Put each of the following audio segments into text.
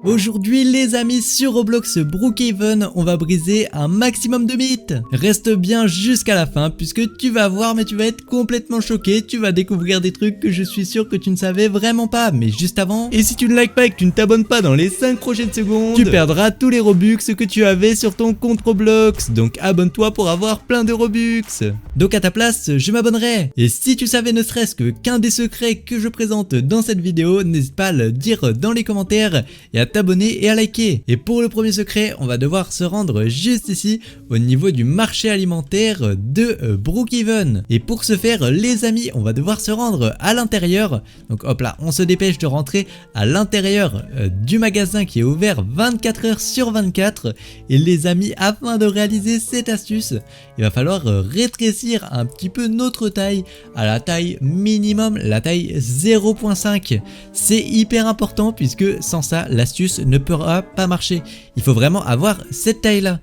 Aujourd'hui les amis, sur Roblox Brookhaven, on va briser un maximum de mythes. Reste bien jusqu'à la fin puisque tu vas voir mais tu vas être complètement choqué, tu vas découvrir des trucs que je suis sûr que tu ne savais vraiment pas. Mais juste avant, et si tu ne likes pas et que tu ne t'abonnes pas dans les 5 prochaines secondes, tu perdras tous les Robux que tu avais sur ton compte Roblox. Donc abonne-toi pour avoir plein de Robux. Donc à ta place, je m'abonnerai. Et si tu savais ne serait-ce qu'un des secrets que je présente dans cette vidéo, n'hésite pas à le dire dans les commentaires et à t'abonner et à liker. Et pour le premier secret, on va devoir se rendre juste ici au niveau du marché alimentaire de Brookhaven. Et pour ce faire les amis, on va devoir se rendre à l'intérieur. Donc hop là, on se dépêche de rentrer à l'intérieur du magasin qui est ouvert 24 heures sur 24. Et les amis, afin de réaliser cette astuce, il va falloir rétrécir un petit peu notre taille à la taille minimum, la taille 0.5. C'est hyper important puisque sans ça, l'astuce ne pourra pas marcher. Il faut vraiment avoir cette taille là.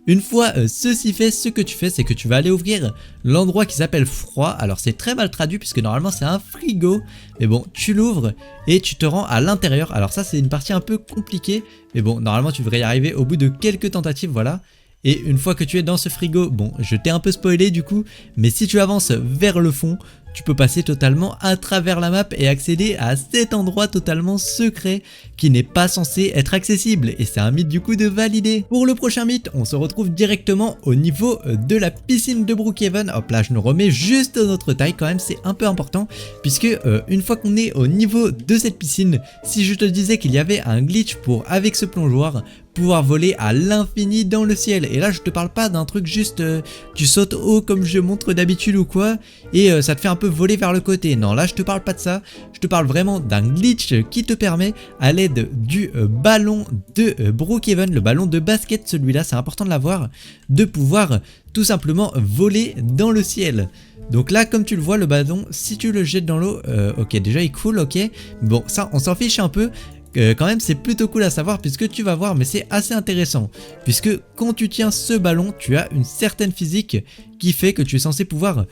Une fois ceci fait, ce que tu fais, c'est que tu vas aller ouvrir l'endroit qui s'appelle froid. Alors c'est très mal traduit puisque normalement c'est un frigo. Mais bon, tu l'ouvres et tu te rends à l'intérieur. Alors ça c'est une partie un peu compliquée. Mais bon, normalement tu devrais y arriver au bout de quelques tentatives, voilà. Et une fois que tu es dans ce frigo, bon, je t'ai un peu spoilé du coup, mais si tu avances vers le fond, tu peux passer totalement à travers la map et accéder à cet endroit totalement secret qui n'est pas censé être accessible. Et c'est un mythe du coup de valider. Pour le prochain mythe, on se retrouve directement au niveau de la piscine de Brookhaven. Hop là, je nous remets juste notre taille quand même, c'est un peu important. Puisque une fois qu'on est au niveau de cette piscine, si je te disais qu'il y avait un glitch pour, avec ce plongeoir, pouvoir voler à l'infini dans le ciel. Et là je te parle pas d'un truc juste tu sautes haut comme je montre d'habitude ou quoi et ça te fait un peu voler vers le côté. Non, là je te parle pas de ça, je te parle vraiment d'un glitch qui te permet à l'aide du ballon de Brookhaven, le ballon de basket, celui-là c'est important de l'avoir, de pouvoir tout simplement voler dans le ciel. Donc là comme tu le vois, le ballon, si tu le jettes dans l'eau, ok déjà il coule, ok, bon ça on s'en fiche un peu. Quand même c'est plutôt cool à savoir puisque tu vas voir, mais c'est assez intéressant puisque quand tu tiens ce ballon tu as une certaine physique qui fait que tu es censé pouvoir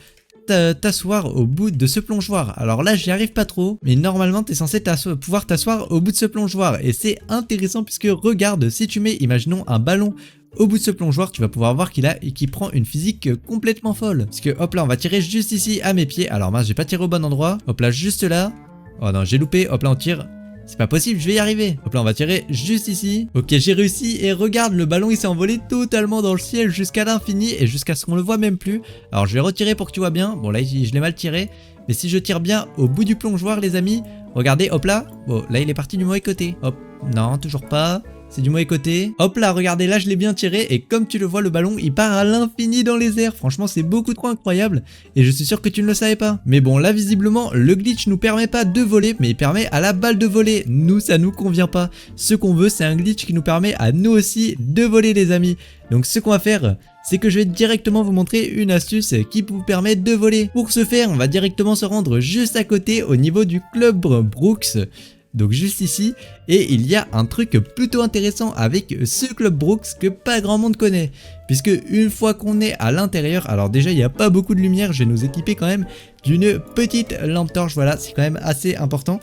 t'asseoir au bout de ce plongeoir. Alors là j'y arrive pas trop, mais normalement tu es censé pouvoir t'asseoir au bout de ce plongeoir et c'est intéressant puisque regarde, si tu mets imaginons un ballon au bout de ce plongeoir, tu vas pouvoir voir qu'il prend une physique complètement folle. Parce que hop là on va tirer juste ici à mes pieds. Alors mince, j'ai pas tiré au bon endroit. Hop là juste là. Oh non j'ai loupé, hop là on tire. C'est pas possible, je vais y arriver. Hop là, on va tirer juste ici. Ok, j'ai réussi et regarde, le ballon il s'est envolé totalement dans le ciel jusqu'à l'infini et jusqu'à ce qu'on le voit même plus. Alors je vais retirer pour que tu vois bien. Bon là, je l'ai mal tiré. Mais si je tire bien au bout du plongeoir, les amis, regardez, hop là. Bon, là il est parti du mauvais côté. Hop, non, toujours pas. C'est du mauvais côté. Hop là, regardez, là je l'ai bien tiré et comme tu le vois, le ballon il part à l'infini dans les airs. Franchement c'est beaucoup trop incroyable et je suis sûr que tu ne le savais pas. Mais bon, là visiblement le glitch nous permet pas de voler, mais il permet à la balle de voler. Nous ça nous convient pas. Ce qu'on veut c'est un glitch qui nous permet à nous aussi de voler les amis. Donc ce qu'on va faire, c'est que je vais directement vous montrer une astuce qui vous permet de voler. Pour ce faire, on va directement se rendre juste à côté au niveau du club Brooks. Donc juste ici, et il y a un truc plutôt intéressant avec ce club Brooks que pas grand monde connaît. Puisque une fois qu'on est à l'intérieur, alors déjà il n'y a pas beaucoup de lumière, je vais nous équiper quand même d'une petite lampe torche, voilà, c'est quand même assez important.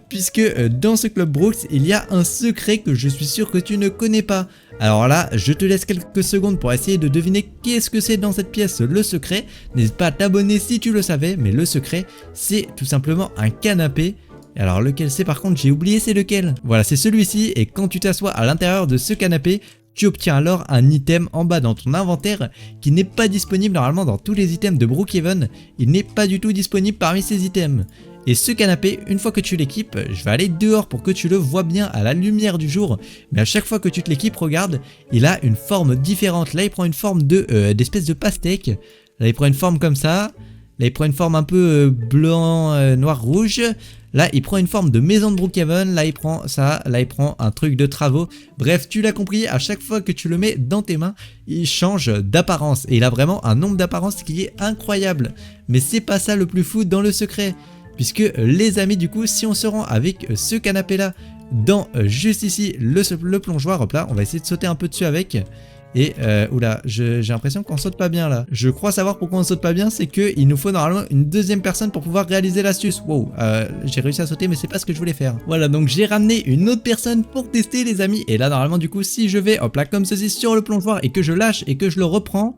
Puisque dans ce club Brooks, il y a un secret que je suis sûr que tu ne connais pas. Alors là, je te laisse quelques secondes pour essayer de deviner qu'est-ce que c'est dans cette pièce, le secret. N'hésite pas à t'abonner si tu le savais, mais le secret, c'est tout simplement un canapé. Alors lequel c'est par contre, j'ai oublié c'est lequel. Voilà, c'est celui-ci et quand tu t'assois à l'intérieur de ce canapé, tu obtiens alors un item en bas dans ton inventaire qui n'est pas disponible normalement dans tous les items de Brookhaven. Il n'est pas du tout disponible parmi ces items. Et ce canapé, une fois que tu l'équipes, je vais aller dehors pour que tu le vois bien à la lumière du jour. Mais à chaque fois que tu te l'équipes, regarde, il a une forme différente. Là il prend une forme d'espèce de pastèque. Là il prend une forme comme ça. Là il prend une forme un peu blanc, noir, rouge. Là il prend une forme de maison de Brookhaven. Là il prend ça. Là il prend un truc de travaux. Bref, tu l'as compris, à chaque fois que tu le mets dans tes mains, il change d'apparence. Et il a vraiment un nombre d'apparences qui est incroyable. Mais c'est pas ça le plus fou dans le secret. Puisque les amis, du coup, si on se rend avec ce canapé là dans juste ici le plongeoir, hop là, on va essayer de sauter un peu dessus avec. Et oula, j'ai l'impression qu'on saute pas bien là. Je crois savoir pourquoi on saute pas bien, c'est que il nous faut normalement une deuxième personne pour pouvoir réaliser l'astuce. Wow, j'ai réussi à sauter mais c'est pas ce que je voulais faire. Voilà, donc j'ai ramené une autre personne pour tester les amis. Et là normalement du coup si je vais hop là comme ceci sur le plongeoir et que je lâche et que je le reprends,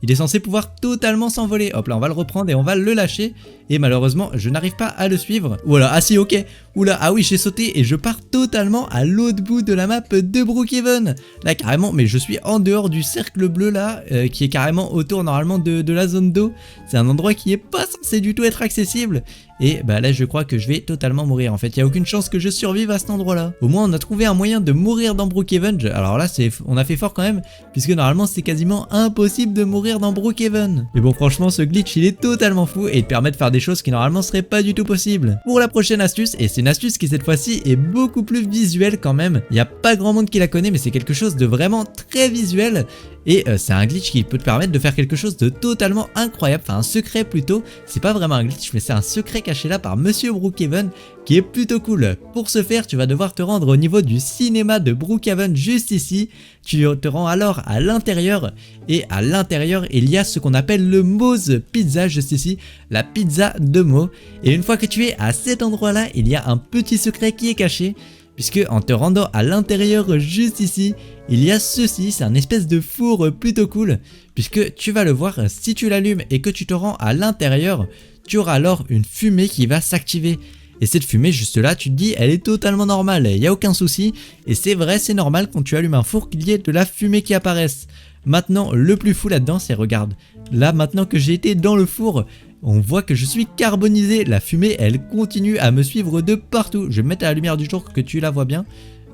il est censé pouvoir totalement s'envoler. Hop là, on va le reprendre et on va le lâcher. Et malheureusement, je n'arrive pas à le suivre. Voilà, ah si, ok. Oula, ah oui, j'ai sauté et je pars totalement à l'autre bout de la map de Brookhaven. Là, carrément, mais je suis en dehors du cercle bleu là, qui est carrément autour normalement de la zone d'eau. C'est un endroit qui est pas censé du tout être accessible. Et bah là je crois que je vais totalement mourir en fait, il n'y a aucune chance que je survive à cet endroit là. Au moins on a trouvé un moyen de mourir dans Brookhaven. Alors là on a fait fort quand même, puisque normalement c'est quasiment impossible de mourir dans Brookhaven. Mais bon franchement ce glitch il est totalement fou et il te permet de faire des choses qui normalement seraient pas du tout possibles. Pour la prochaine astuce, et c'est une astuce qui cette fois-ci est beaucoup plus visuelle quand même, il n'y a pas grand monde qui la connaît mais c'est quelque chose de vraiment très visuel. Et c'est un glitch qui peut te permettre de faire quelque chose de totalement incroyable, enfin un secret plutôt, c'est pas vraiment un glitch mais c'est un secret caché là par Monsieur Brookhaven qui est plutôt cool. Pour ce faire tu vas devoir te rendre au niveau du cinéma de Brookhaven juste ici, tu te rends alors à l'intérieur et à l'intérieur il y a ce qu'on appelle le Moe's Pizza juste ici, la pizza de Moe. Et une fois que tu es à cet endroit là il y a un petit secret qui est caché. Puisque en te rendant à l'intérieur juste ici, il y a ceci, c'est un espèce de four plutôt cool. Puisque tu vas le voir, si tu l'allumes et que tu te rends à l'intérieur, tu auras alors une fumée qui va s'activer. Et cette fumée juste là, tu te dis, elle est totalement normale, il n'y a aucun souci. Et c'est vrai, c'est normal quand tu allumes un four qu'il y ait de la fumée qui apparaisse. Maintenant, le plus fou là-dedans, c'est regarde, là maintenant que j'ai été dans le four, on voit que je suis carbonisé, la fumée elle continue à me suivre de partout. Je vais me mettre à la lumière du jour que tu la vois bien.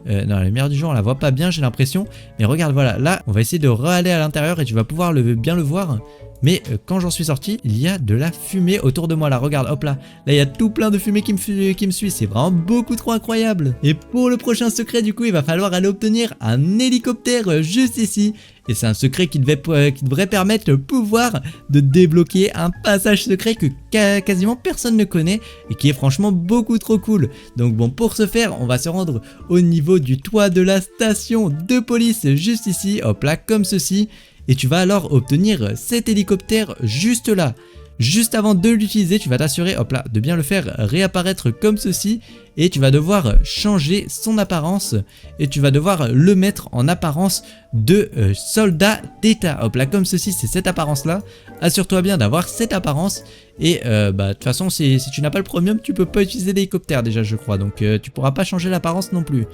Non, la lumière du jour on la voit pas bien j'ai l'impression. Mais regarde voilà, là on va essayer de re-aller à l'intérieur et tu vas pouvoir bien le voir. Mais quand j'en suis sorti, il y a de la fumée autour de moi là, regarde, hop là. Là il y a tout plein de fumée qui me suit, c'est vraiment beaucoup trop incroyable. Et pour le prochain secret du coup, il va falloir aller obtenir un hélicoptère juste ici. Et c'est un secret qui devrait permettre le pouvoir de débloquer un passage secret que quasiment personne ne connaît et qui est franchement beaucoup trop cool. Donc bon, pour ce faire, on va se rendre au niveau du toit de la station de police juste ici, hop là, comme ceci. Et tu vas alors obtenir cet hélicoptère juste là. Juste avant de l'utiliser, tu vas t'assurer, hop là, de bien le faire réapparaître comme ceci. Et tu vas devoir changer son apparence. Et tu vas devoir le mettre en apparence de soldat d'état. Hop là, comme ceci, c'est cette apparence là. Assure-toi bien d'avoir cette apparence. Et de toute façon, si tu n'as pas le premium, tu peux pas utiliser l'hélicoptère déjà, je crois. Donc tu pourras pas changer l'apparence non plus.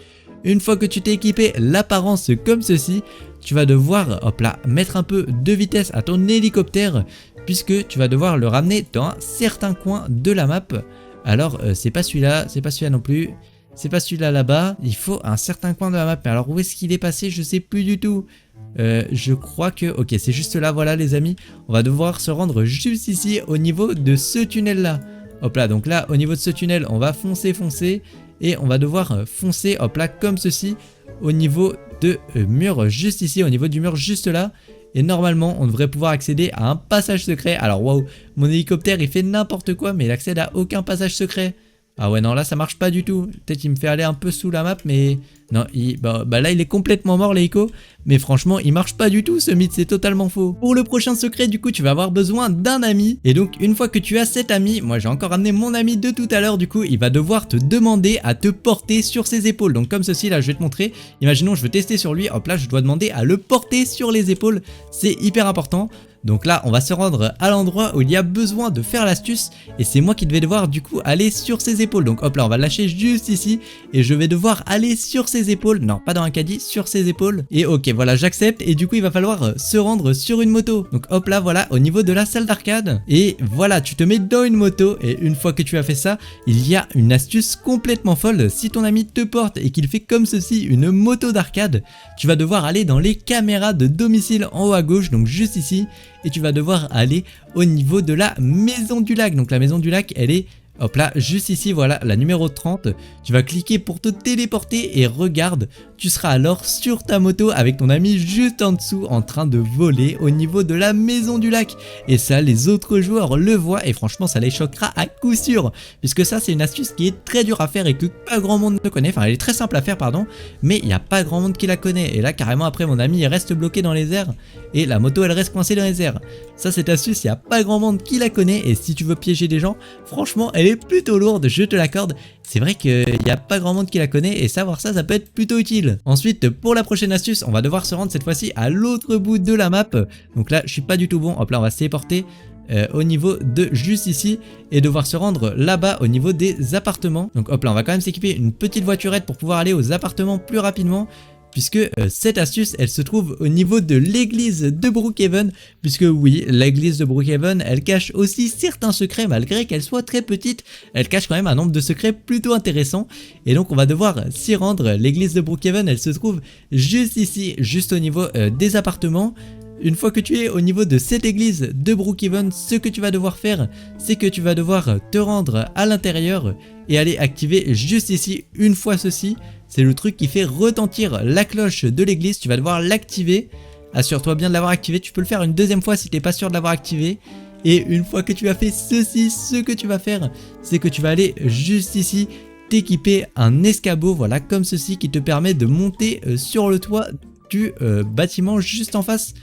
Une fois que tu t'es équipé l'apparence comme ceci, tu vas devoir, hop là, mettre un peu de vitesse à ton hélicoptère. Puisque tu vas devoir le ramener dans un certain coin de la map. Alors c'est pas celui-là non plus, c'est pas celui-là là-bas, il faut un certain coin de la map. Mais alors où est-ce qu'il est passé, je sais plus du tout. Je crois que, ok c'est juste là, voilà les amis. On va devoir se rendre juste ici au niveau de ce tunnel là. Hop là, donc là au niveau de ce tunnel on va foncer. Et on va devoir foncer, hop là, comme ceci. Au niveau de mur juste ici, au niveau du mur juste là. Et normalement, on devrait pouvoir accéder à un passage secret. Alors, waouh, mon hélicoptère, il fait n'importe quoi, mais il accède à aucun passage secret. Ah ouais, non, là, ça marche pas du tout. Peut-être qu'il me fait aller un peu sous la map, mais... Non, là, il est complètement mort, l'hélico. Mais franchement, il marche pas du tout, ce mythe, c'est totalement faux. Pour le prochain secret, du coup, tu vas avoir besoin d'un ami. Et donc, une fois que tu as cet ami, moi, j'ai encore amené mon ami de tout à l'heure, du coup, il va devoir te demander à te porter sur ses épaules. Donc, comme ceci, là, je vais te montrer. Imaginons, je veux tester sur lui. Hop là, je dois demander à le porter sur les épaules. C'est hyper important. Donc là, on va se rendre à l'endroit où il y a besoin de faire l'astuce. Et c'est moi qui vais devoir du coup aller sur ses épaules. Donc hop là, on va le lâcher juste ici. Et je vais devoir aller sur ses épaules. Non, pas dans un caddie, sur ses épaules. Et ok, voilà, j'accepte. Et du coup, il va falloir se rendre sur une moto. Donc hop là, voilà, au niveau de la salle d'arcade. Et voilà, tu te mets dans une moto. Et une fois que tu as fait ça, il y a une astuce complètement folle. Si ton ami te porte et qu'il fait comme ceci une moto d'arcade, tu vas devoir aller dans les caméras de domicile en haut à gauche. Donc juste ici. Et tu vas devoir aller au niveau de la maison du lac. Donc la maison du lac, elle est, hop là, juste ici, voilà, la numéro 30. Tu vas cliquer pour te téléporter et regarde, tu seras alors sur ta moto avec ton ami juste en dessous en train de voler au niveau de la maison du lac. Et ça, les autres joueurs le voient et franchement ça les choquera à coup sûr, puisque ça c'est une astuce qui est très dure à faire et que pas grand monde ne connaît. Enfin elle est très simple à faire pardon, mais il n'y a pas grand monde qui la connaît. Et là carrément après mon ami il reste bloqué dans les airs et la moto elle reste coincée dans les airs. Ça cette astuce il n'y a pas grand monde qui la connaît et si tu veux piéger des gens, franchement elle est plutôt lourde, je te l'accorde. C'est vrai qu'il n'y a pas grand monde qui la connaît et savoir ça, ça peut être plutôt utile. Ensuite, pour la prochaine astuce, on va devoir se rendre cette fois-ci à l'autre bout de la map. Donc là, je suis pas du tout bon. Hop là, on va se téléporter au niveau de juste ici et devoir se rendre là-bas au niveau des appartements. Donc hop là, on va quand même s'équiper une petite voiturette pour pouvoir aller aux appartements plus rapidement. Puisque cette astuce elle se trouve au niveau de l'église de Brookhaven, puisque oui l'église de Brookhaven elle cache aussi certains secrets malgré qu'elle soit très petite, elle cache quand même un nombre de secrets plutôt intéressants et donc on va devoir s'y rendre. L'église de Brookhaven elle se trouve juste ici, juste au niveau des appartements. Une fois que tu es au niveau de cette église de Brookhaven, ce que tu vas devoir faire, c'est que tu vas devoir te rendre à l'intérieur et aller activer juste ici une fois ceci. C'est le truc qui fait retentir la cloche de l'église, tu vas devoir l'activer. Assure-toi bien de l'avoir activé, tu peux le faire une deuxième fois si tu n'es pas sûr de l'avoir activé. Et une fois que tu as fait ceci, ce que tu vas faire, c'est que tu vas aller juste ici t'équiper un escabeau, voilà comme ceci qui te permet de monter sur le toit du bâtiment juste en face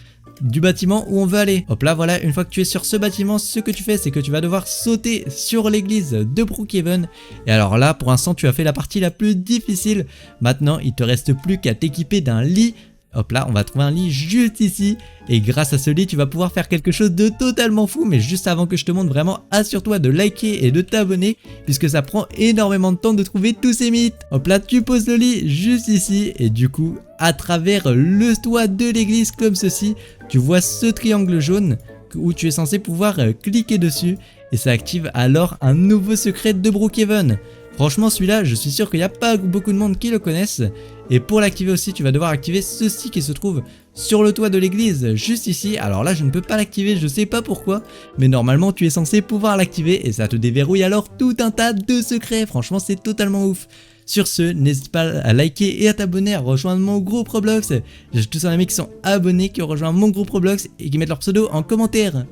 du bâtiment où on veut aller. Hop là voilà, une fois que tu es sur ce bâtiment, ce que tu fais c'est que tu vas devoir sauter sur l'église de Brookhaven. Et alors là pour l'instant tu as fait la partie la plus difficile. Maintenant il te reste plus qu'à t'équiper d'un lit. Hop là, on va trouver un lit juste ici et grâce à ce lit tu vas pouvoir faire quelque chose de totalement fou. Mais juste avant que je te montre vraiment, assure-toi de liker et de t'abonner puisque ça prend énormément de temps de trouver tous ces mythes. Hop là, tu poses le lit juste ici et du coup à travers le toit de l'église comme ceci, tu vois ce triangle jaune où tu es censé pouvoir cliquer dessus et ça active alors un nouveau secret de Brookhaven. Franchement celui-là je suis sûr qu'il n'y a pas beaucoup de monde qui le connaissent. Et pour l'activer aussi tu vas devoir activer ceci qui se trouve sur le toit de l'église juste ici. Alors là je ne peux pas l'activer, je sais pas pourquoi, mais normalement tu es censé pouvoir l'activer et ça te déverrouille alors tout un tas de secrets. Franchement c'est totalement ouf. Sur ce, n'hésite pas à liker et à t'abonner, à rejoindre mon groupe Roblox. J'ai tous un amis qui sont abonnés, qui ont rejoint mon groupe Roblox et qui mettent leur pseudo en commentaire.